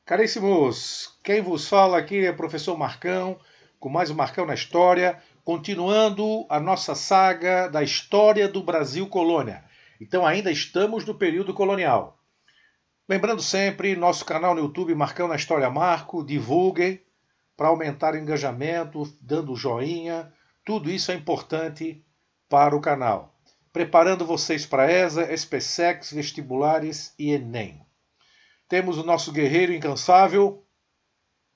Caríssimos, quem vos fala aqui é o professor Marcão, com mais um Marcão na História, continuando a nossa saga da história do Brasil colônia. Então ainda estamos no período colonial. Lembrando sempre, nosso canal no YouTube Marcão na História Marco, divulguem para aumentar o engajamento, dando joinha, tudo isso é importante para o canal. Preparando vocês para a ESA, SPSEC, vestibulares e Enem. Temos o nosso guerreiro incansável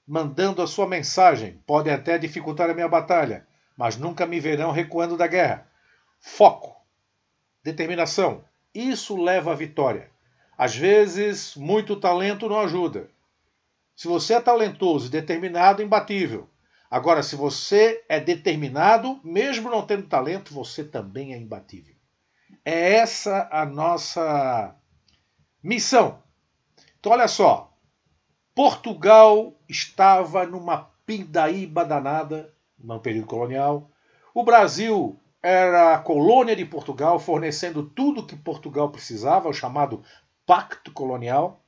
mandando a sua mensagem. Podem até dificultar a minha batalha, mas nunca me verão recuando da guerra. Foco, determinação, isso leva à vitória. Às vezes, muito talento não ajuda. Se você é talentoso e determinado, imbatível. Agora, se você é determinado, mesmo não tendo talento, você também é imbatível. É essa a nossa missão. Então, olha só. Portugal estava numa pindaíba danada no período colonial. O Brasil era a colônia de Portugal, fornecendo tudo que Portugal precisava, o chamado Pacto Colonial.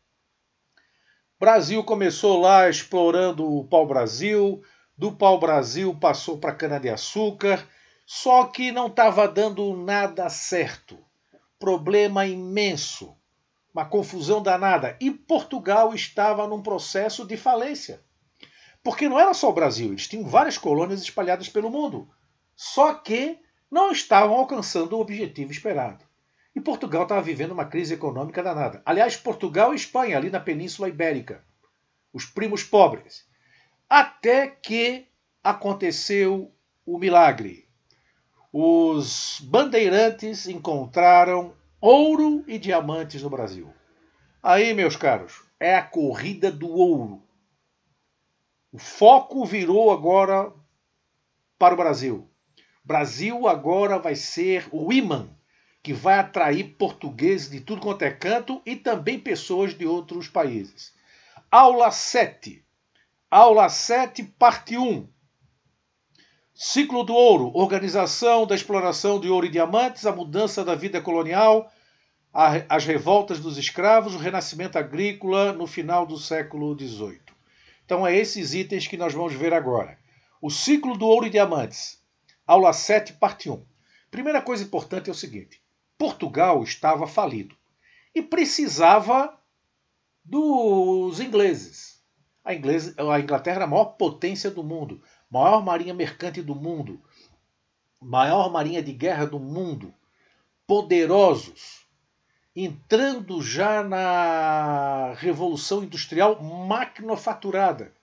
O Brasil começou lá explorando o pau-brasil, do pau-brasil passou para a cana-de-açúcar, só que não estava dando nada certo. Problema imenso. Uma confusão danada. E Portugal estava num processo de falência. Porque não era só o Brasil, eles tinham várias colônias espalhadas pelo mundo. Só que não estavam alcançando o objetivo esperado. E Portugal estava vivendo uma crise econômica danada. Aliás, Portugal e Espanha, ali na Península Ibérica. Os primos pobres. Até que aconteceu o milagre. Os bandeirantes encontraram ouro e diamantes no Brasil. Aí, meus caros, é a corrida do ouro. O foco virou agora para o Brasil. O Brasil agora vai ser o imã que vai atrair portugueses de tudo quanto é canto e também pessoas de outros países. Aula 7. Aula 7, parte 1. Ciclo do ouro, organização da exploração de ouro e diamantes, a mudança da vida colonial, as revoltas dos escravos, o renascimento agrícola no final do século XVIII. Então é esses itens que nós vamos ver agora. O ciclo do ouro e diamantes, aula 7, parte 1. Primeira coisa importante é o seguinte, Portugal estava falido e precisava dos ingleses. A Inglaterra era a maior potência do mundo, maior marinha mercante do mundo, maior marinha de guerra do mundo, poderosos, entrando já na Revolução Industrial maquinofaturada.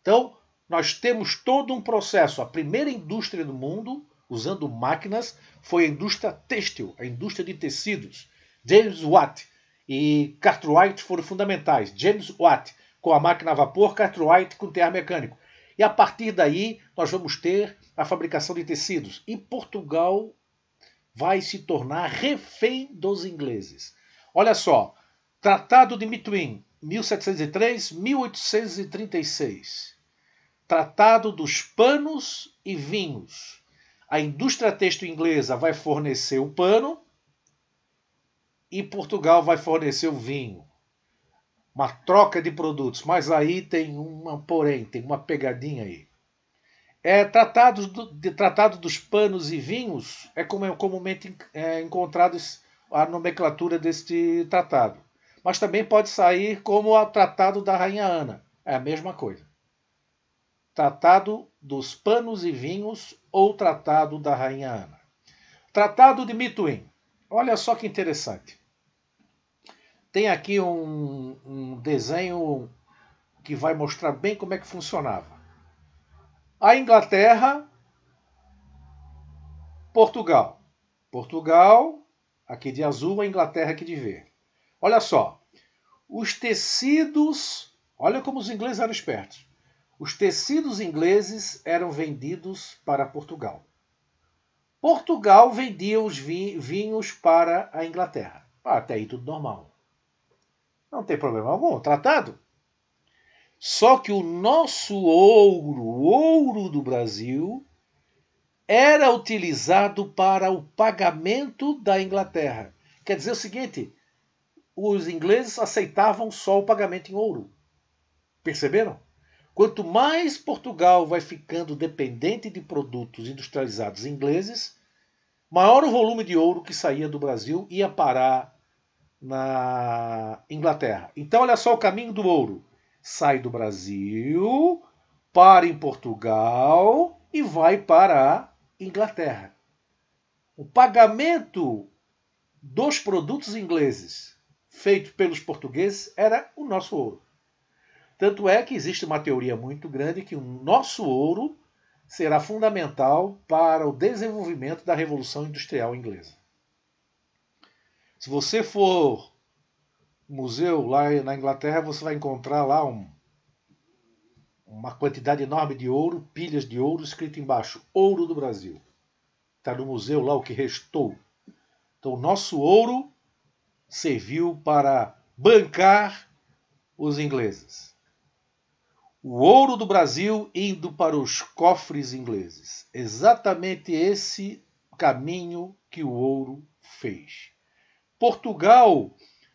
Então, nós temos todo um processo. A primeira indústria do mundo, usando máquinas, foi a indústria têxtil, a indústria de tecidos. James Watt e Cartwright foram fundamentais. James Watt com a máquina a vapor, Cartwright com o tear mecânico. E a partir daí nós vamos ter a fabricação de tecidos. E Portugal vai se tornar refém dos ingleses. Olha só, Tratado de Methuen, 1703-1836. Tratado dos panos e vinhos. A indústria têxtil inglesa vai fornecer o pano e Portugal vai fornecer o vinho. Uma troca de produtos, mas aí tem tem uma pegadinha aí. Tratado dos panos e vinhos é como é comumente encontrado a nomenclatura deste tratado. Mas também pode sair como o Tratado da Rainha Ana. É a mesma coisa. Tratado dos panos e vinhos ou Tratado da Rainha Ana. Tratado de Methuen. Olha só que interessante. Tem aqui um desenho que vai mostrar bem como é que funcionava. A Inglaterra, Portugal. Portugal, aqui de azul, a Inglaterra aqui de verde. Olha só, os tecidos, olha como os ingleses eram espertos. Os tecidos ingleses eram vendidos para Portugal. Portugal vendia os vinhos para a Inglaterra. Até aí tudo normal. Não tem problema algum, tratado. Só que o nosso ouro, o ouro do Brasil, era utilizado para o pagamento da Inglaterra. Quer dizer o seguinte, os ingleses aceitavam só o pagamento em ouro. Perceberam? Quanto mais Portugal vai ficando dependente de produtos industrializados ingleses, maior o volume de ouro que saía do Brasil ia parar na Inglaterra. Então, olha só o caminho do ouro. Sai do Brasil, para em Portugal e vai para a Inglaterra. O pagamento dos produtos ingleses feito pelos portugueses era o nosso ouro. Tanto é que existe uma teoria muito grande que o nosso ouro será fundamental para o desenvolvimento da Revolução Industrial Inglesa. Se você for no museu lá na Inglaterra, você vai encontrar lá uma quantidade enorme de ouro, pilhas de ouro, escrito embaixo, ouro do Brasil. Está no museu lá o que restou. Então, o nosso ouro serviu para bancar os ingleses. O ouro do Brasil indo para os cofres ingleses. Exatamente esse caminho que o ouro fez. Portugal,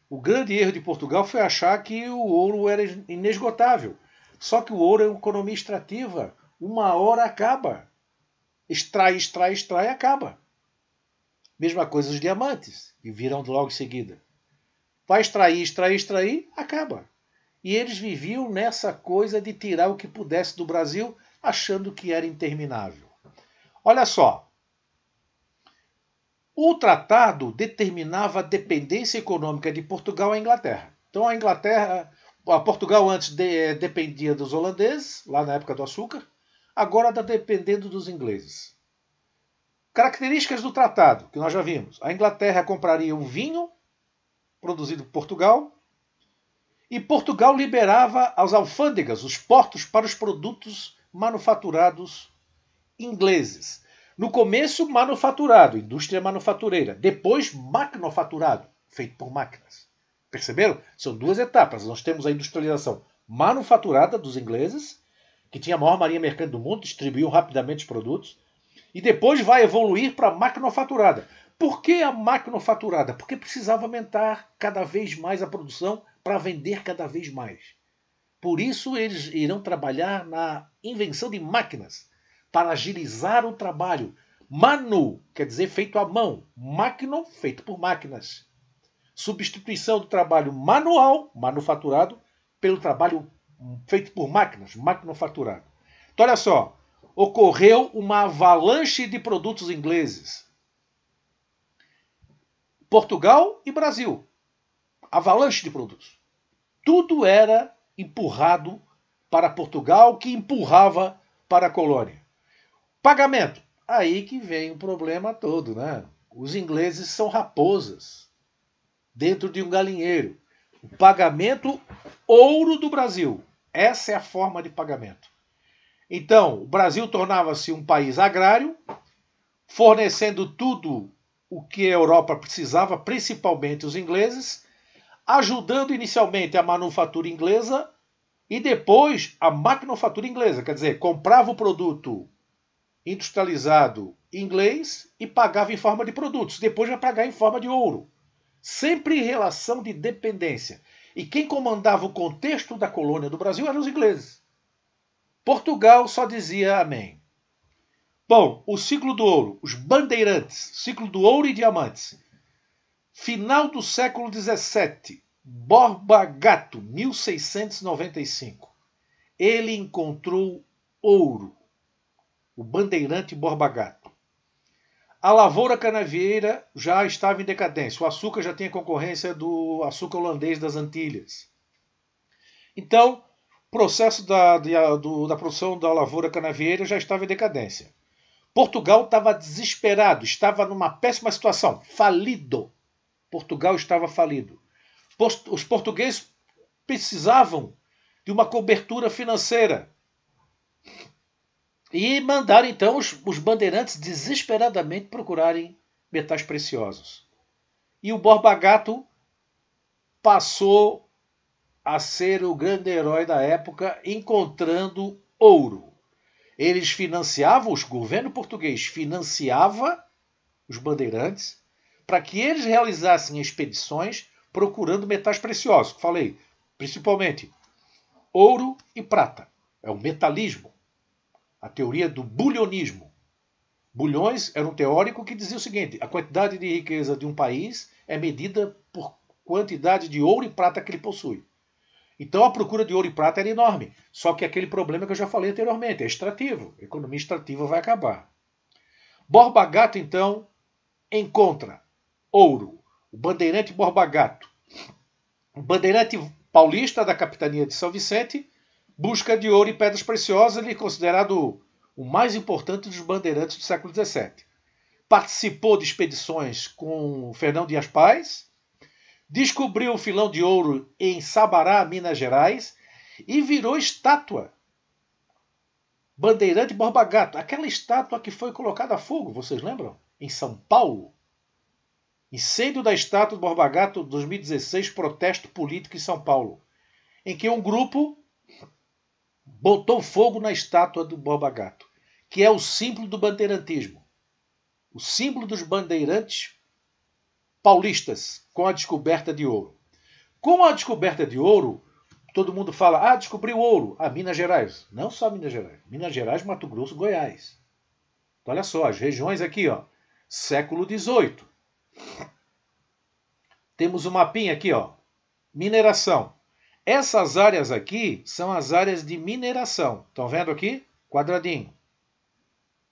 o grande erro de Portugal foi achar que o ouro era inesgotável. Só que o ouro é uma economia extrativa. Uma hora acaba. Extrai, extrai, extrai, acaba. Mesma coisa os diamantes, que viram logo em seguida. Vai extrair, extrair, extrair, acaba. E eles viviam nessa coisa de tirar o que pudesse do Brasil, achando que era interminável. Olha só. O tratado determinava a dependência econômica de Portugal à Inglaterra. Então Portugal antes dependia dos holandeses, lá na época do açúcar, agora está dependendo dos ingleses. Características do tratado, que nós já vimos. A Inglaterra compraria um vinho produzido por Portugal, e Portugal liberava as alfândegas, os portos, para os produtos manufaturados ingleses. No começo, manufaturado, indústria manufatureira. Depois, maquinofaturado, feito por máquinas. Perceberam? São duas etapas. Nós temos a industrialização manufaturada dos ingleses, que tinha a maior marinha mercante do mundo, distribuíam rapidamente os produtos, e depois vai evoluir para a maquinofaturada. Por que a maquinofaturada? Porque precisava aumentar cada vez mais a produção para vender cada vez mais. Por isso eles irão trabalhar na invenção de máquinas para agilizar o trabalho. Manu quer dizer feito à mão. Máquino, feito por máquinas. Substituição do trabalho manual, manufaturado, pelo trabalho feito por máquinas, maquinofaturado. Então olha só, ocorreu uma avalanche de produtos ingleses. Portugal e Brasil. Avalanche de produtos. Tudo era empurrado para Portugal, que empurrava para a colônia. Pagamento. Aí que vem o problema todo, né? Os ingleses são raposas dentro de um galinheiro. O pagamento ouro do Brasil. Essa é a forma de pagamento. Então, o Brasil tornava-se um país agrário, fornecendo tudo o que a Europa precisava, principalmente os ingleses, ajudando inicialmente a manufatura inglesa e depois a maquinofatura inglesa. Quer dizer, comprava o produto industrializado inglês e pagava em forma de produtos. Depois vai pagar em forma de ouro. Sempre em relação de dependência. E quem comandava o contexto da colônia do Brasil eram os ingleses. Portugal só dizia amém. Bom, o ciclo do ouro, os bandeirantes, ciclo do ouro e diamantes. Final do século XVII, Borba Gato, 1695. Ele encontrou ouro, o bandeirante Borba Gato. A lavoura canavieira já estava em decadência, o açúcar já tinha concorrência do açúcar holandês das Antilhas. Então, o processo da produção da lavoura canavieira já estava em decadência. Portugal estava desesperado, estava numa péssima situação, falido. Portugal estava falido. Os portugueses precisavam de uma cobertura financeira. E mandaram então os bandeirantes desesperadamente procurarem metais preciosos. E o Borba Gato passou a ser o grande herói da época, encontrando ouro. Eles financiavam, o governo português financiava os bandeirantes para que eles realizassem expedições procurando metais preciosos. Falei, principalmente ouro e prata. É o metalismo. A teoria do bulionismo. Bulhões era um teórico que dizia o seguinte: a quantidade de riqueza de um país é medida por quantidade de ouro e prata que ele possui. Então a procura de ouro e prata era enorme. Só que aquele problema que eu já falei anteriormente, é extrativo. A economia extrativa vai acabar. Borba Gato, então, encontra ouro. O bandeirante Borba Gato. O bandeirante paulista da capitania de São Vicente busca de ouro e pedras preciosas. Ele é considerado o mais importante dos bandeirantes do século XVII. Participou de expedições com Fernão Dias Paz, descobriu o filão de ouro em Sabará, Minas Gerais, e virou estátua. Bandeirante Borba Gato, aquela estátua que foi colocada a fogo, vocês lembram? Em São Paulo. Incêndio da estátua de Borba Gato 2016, protesto político em São Paulo, em que um grupo botou fogo na estátua do Borba Gato, que é o símbolo do bandeirantismo. O símbolo dos bandeirantes paulistas com a descoberta de ouro. Com a descoberta de ouro, todo mundo fala, descobriu ouro. Minas Gerais. Não só Minas Gerais. Minas Gerais, Mato Grosso, Goiás. Então, olha só, as regiões aqui, século XVIII. Temos um mapinha aqui, mineração. Essas áreas aqui são as áreas de mineração. Estão vendo aqui? Quadradinho.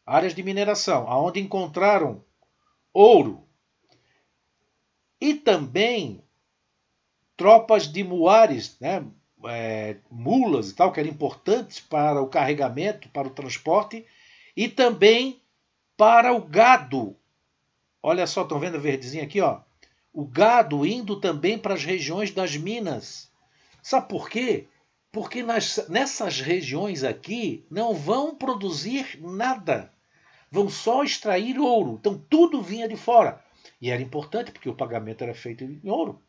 Áreas de mineração, onde encontraram ouro. E também tropas de muares, né? Mulas e tal, que eram importantes para o carregamento, para o transporte, e também para o gado. Olha só, estão vendo a verdezinha aqui? O gado indo também para as regiões das minas. Sabe por quê? Porque nessas regiões aqui não vão produzir nada. Vão só extrair ouro. Então tudo vinha de fora. E era importante porque o pagamento era feito em ouro.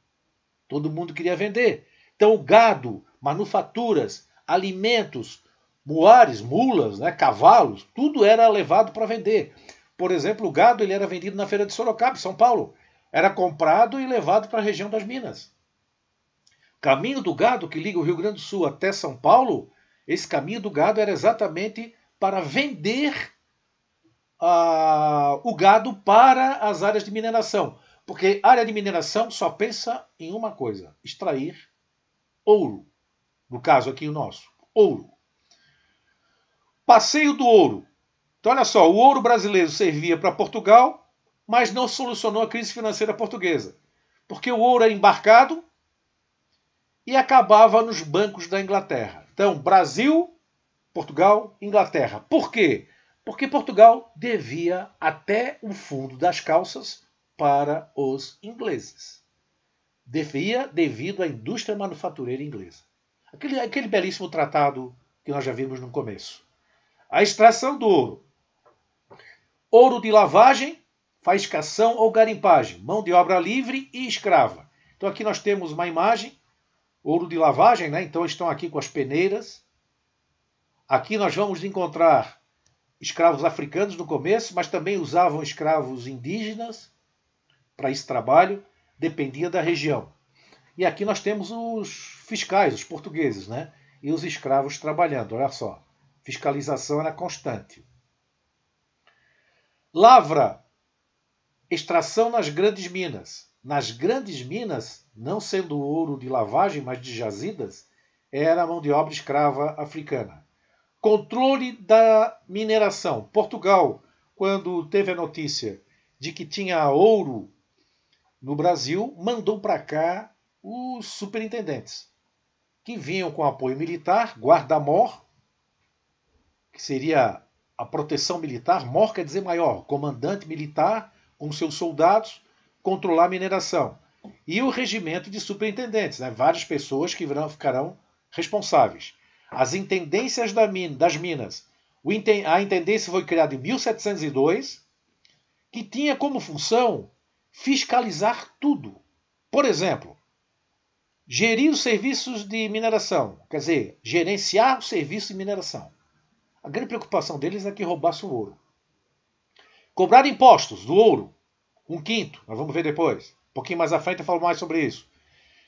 Todo mundo queria vender. Então o gado, manufaturas, alimentos, muares, mulas, né, cavalos, tudo era levado para vender. Por exemplo, o gado ele era vendido na feira de Sorocaba, São Paulo. Era comprado e levado para a região das Minas. Caminho do gado que liga o Rio Grande do Sul até São Paulo, esse caminho do gado era exatamente para vender o gado para as áreas de mineração. Porque a área de mineração só pensa em uma coisa: extrair ouro. No caso aqui o nosso, ouro. Passeio do ouro. Então olha só, o ouro brasileiro servia para Portugal, mas não solucionou a crise financeira portuguesa. Porque o ouro era embarcado e acabava nos bancos da Inglaterra. Então, Brasil, Portugal, Inglaterra. Por quê? Porque Portugal devia até o fundo das calças para os ingleses. Devia devido à indústria manufatureira inglesa. Aquele belíssimo tratado que nós já vimos no começo. A extração do ouro. Ouro de lavagem, faiscação ou garimpagem. Mão de obra livre e escrava. Então aqui nós temos uma imagem. Ouro de lavagem, né? Então estão aqui com as peneiras. Aqui nós vamos encontrar escravos africanos no começo, mas também usavam escravos indígenas para esse trabalho, dependia da região. E aqui nós temos os fiscais, os portugueses, né? E os escravos trabalhando, olha só. Fiscalização era constante. Lavra, extração nas grandes minas. Nas grandes minas, não sendo ouro de lavagem, mas de jazidas, era a mão de obra escrava africana. Controle da mineração. Portugal, quando teve a notícia de que tinha ouro no Brasil, mandou para cá os superintendentes, que vinham com apoio militar, guarda-mor, que seria a proteção militar, mor quer dizer maior, comandante militar com seus soldados, controlar a mineração. E o regimento de superintendentes, né? Várias pessoas que ficarão responsáveis. As intendências das minas. A intendência foi criada em 1702, que tinha como função fiscalizar tudo. Por exemplo, gerir os serviços de mineração, quer dizer, gerenciar o serviço de mineração. A grande preocupação deles é que roubasse o ouro. Cobrar impostos do ouro, 1/5, nós vamos ver depois. Um pouquinho mais à frente eu falo mais sobre isso.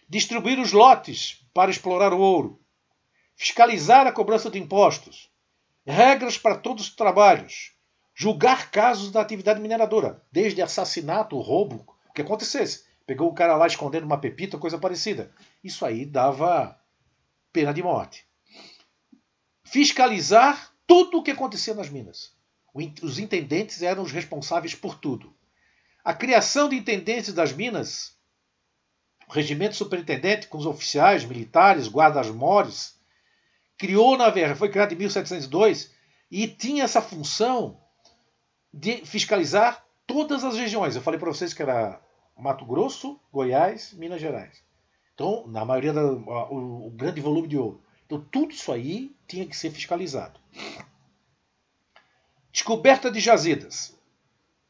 Distribuir os lotes para explorar o ouro. fiscalizar a cobrança de impostos, regras para todos os trabalhos, julgar casos da atividade mineradora, desde assassinato, roubo, o que acontecesse. Pegou um cara lá escondendo uma pepita, coisa parecida. Isso aí dava pena de morte. Fiscalizar tudo o que acontecia nas minas. Os intendentes eram os responsáveis por tudo. A criação de intendentes das minas, o regimento superintendente com os oficiais, militares, guardas-mores, foi criado em 1702 e tinha essa função de fiscalizar todas as regiões. Eu falei para vocês que era Mato Grosso, Goiás, Minas Gerais. Então, na maioria o grande volume de ouro. Então, tudo isso aí tinha que ser fiscalizado. Descoberta de jazidas.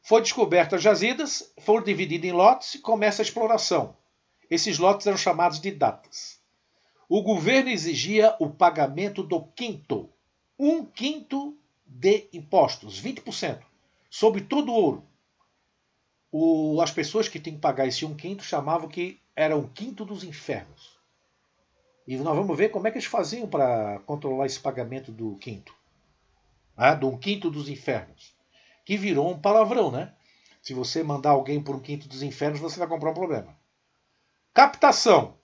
Foi descoberta as jazidas, foram divididas em lotes e começa a exploração. Esses lotes eram chamados de datas. O governo exigia o pagamento do quinto. 1/5 de impostos, 20%, sobre todo o ouro. As pessoas que tinham que pagar esse 1/5 chamavam que era um quinto dos infernos. E nós vamos ver como é que eles faziam para controlar esse pagamento do quinto. Do 1/5 dos infernos. Que virou um palavrão, né? Se você mandar alguém por 1/5 dos infernos, você vai comprar um problema. Captação.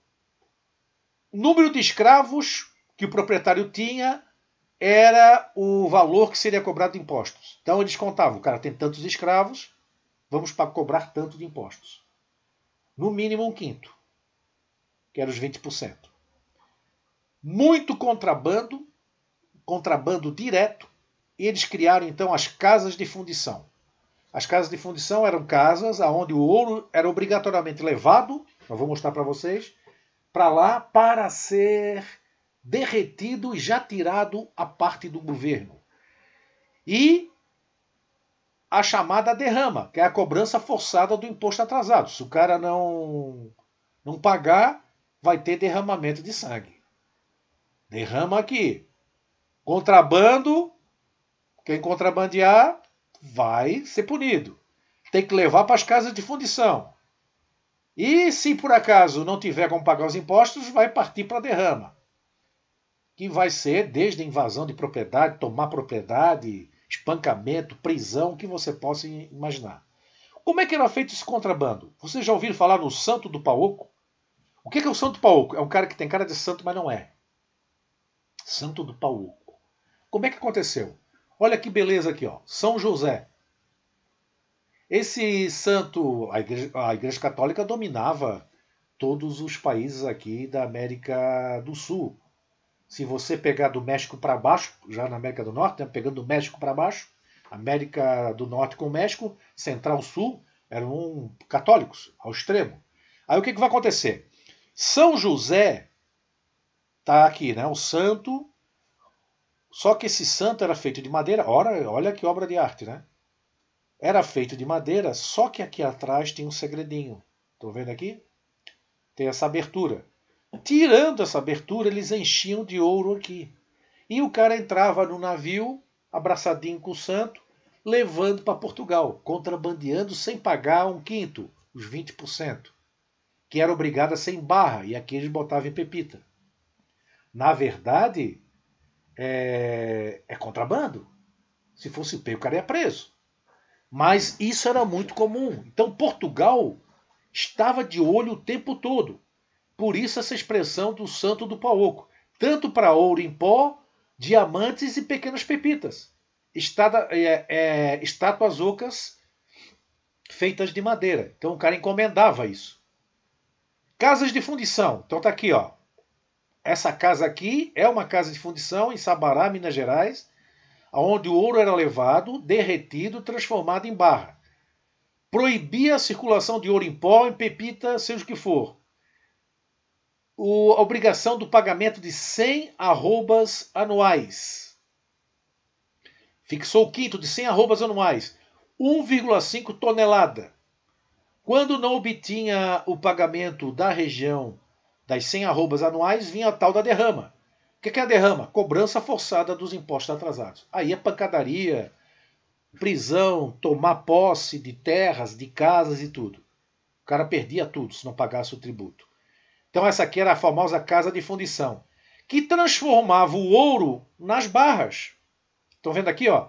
O número de escravos que o proprietário tinha era o valor que seria cobrado de impostos. Então eles contavam, o cara tem tantos escravos, vamos cobrar tanto de impostos. No mínimo 1/5, que era os 20%. Muito contrabando direto, e eles criaram então as casas de fundição. As casas de fundição eram casas onde o ouro era obrigatoriamente levado, eu vou mostrar para vocês, para lá para ser derretido e já tirado a parte do governo. E a chamada derrama, que é a cobrança forçada do imposto atrasado. Se o cara não pagar, vai ter derramamento de sangue. Derrama aqui. Contrabando, quem contrabandear vai ser punido. Tem que levar para as casas de fundição. E se por acaso não tiver como pagar os impostos, vai partir para a derrama. Que vai ser desde invasão de propriedade, tomar propriedade, espancamento, prisão, o que você possa imaginar. Como é que era feito esse contrabando? Vocês já ouviram falar no Santo do Paoco? O que é o Santo do Paoco? É um cara que tem cara de santo, mas não é. Santo do Paoco. Como é que aconteceu? Olha que beleza aqui, ó. São José. Esse santo, a Igreja Católica dominava todos os países aqui da América do Sul. Se você pegar do México para baixo, já na América do Norte, né, pegando do México para baixo, América do Norte com o México, Central Sul, eram católicos, ao extremo. Aí o que vai acontecer? São José está aqui, né, o santo, só que esse santo era feito de madeira, olha que obra de arte, né? Era feito de madeira, só que aqui atrás tem um segredinho. Estão vendo aqui? Tem essa abertura. Tirando essa abertura, eles enchiam de ouro aqui. E o cara entrava no navio, abraçadinho com o santo, levando para Portugal, contrabandeando sem pagar 1/5, os 20%, que era obrigado a ser em barra, e aqui eles botavam em pepita. Na verdade, é contrabando. Se fosse pego, o cara ia preso. Mas isso era muito comum. Então Portugal estava de olho o tempo todo. Por isso essa expressão do Santo do Paoco. Tanto para ouro em pó, diamantes e pequenas pepitas. Estátuas ocas feitas de madeira. Então o cara encomendava isso. Casas de fundição. Então tá aqui, ó. Essa casa aqui é uma casa de fundição em Sabará, Minas Gerais, onde o ouro era levado, derretido, transformado em barra. Proibia a circulação de ouro em pó, em pepita, seja o que for. A obrigação do pagamento de 100 arrobas anuais. Fixou o quinto de 100 arrobas anuais, 1,5 tonelada. Quando não obtinha o pagamento da região das 100 arrobas anuais, vinha a tal da derrama. O que é a derrama? Cobrança forçada dos impostos atrasados. Aí é pancadaria, prisão, tomar posse de terras, de casas e tudo. O cara perdia tudo se não pagasse o tributo. Então essa aqui era a famosa casa de fundição, que transformava o ouro nas barras. Estão vendo aqui, ó?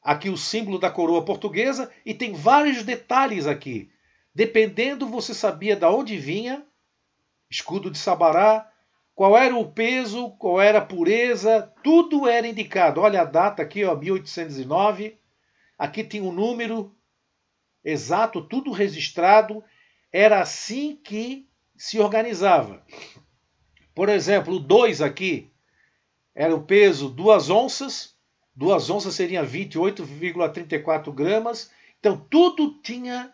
Aqui o símbolo da coroa portuguesa e tem vários detalhes aqui. Dependendo, você sabia de onde vinha, escudo de Sabará, qual era o peso, qual era a pureza, tudo era indicado. Olha a data aqui, ó, 1809. Aqui tem um número exato, tudo registrado. Era assim que se organizava. Por exemplo, o 2 aqui era o peso 2 onças. 2 onças seriam 28,34 gramas. Então, tudo tinha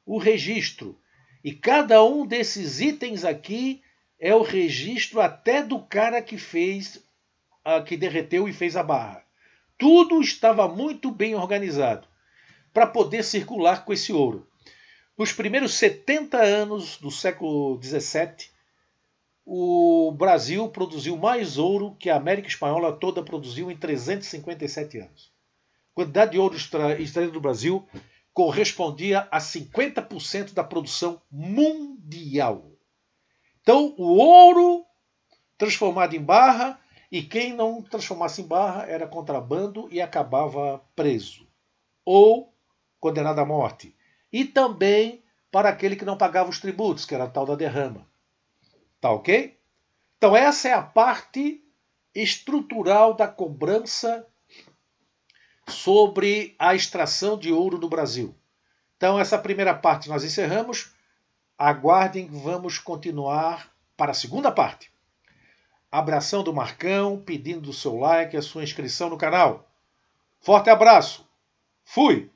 o registro. E cada um desses itens aqui é o registro até do cara que fez, que derreteu e fez a barra. Tudo estava muito bem organizado para poder circular com esse ouro. Nos primeiros 70 anos do século XVII, o Brasil produziu mais ouro que a América Espanhola toda produziu em 357 anos. A quantidade de ouro extraído do Brasil correspondia a 50% da produção mundial. Então, o ouro transformado em barra, e quem não transformasse em barra era contrabando e acabava preso ou condenado à morte. E também para aquele que não pagava os tributos, que era a tal da derrama. Tá ok? Então essa é a parte estrutural da cobrança sobre a extração de ouro no Brasil. Então essa primeira parte nós encerramos. Aguardem, vamos continuar para a segunda parte. Abração do Marcão, pedindo o seu like e a sua inscrição no canal. Forte abraço. Fui!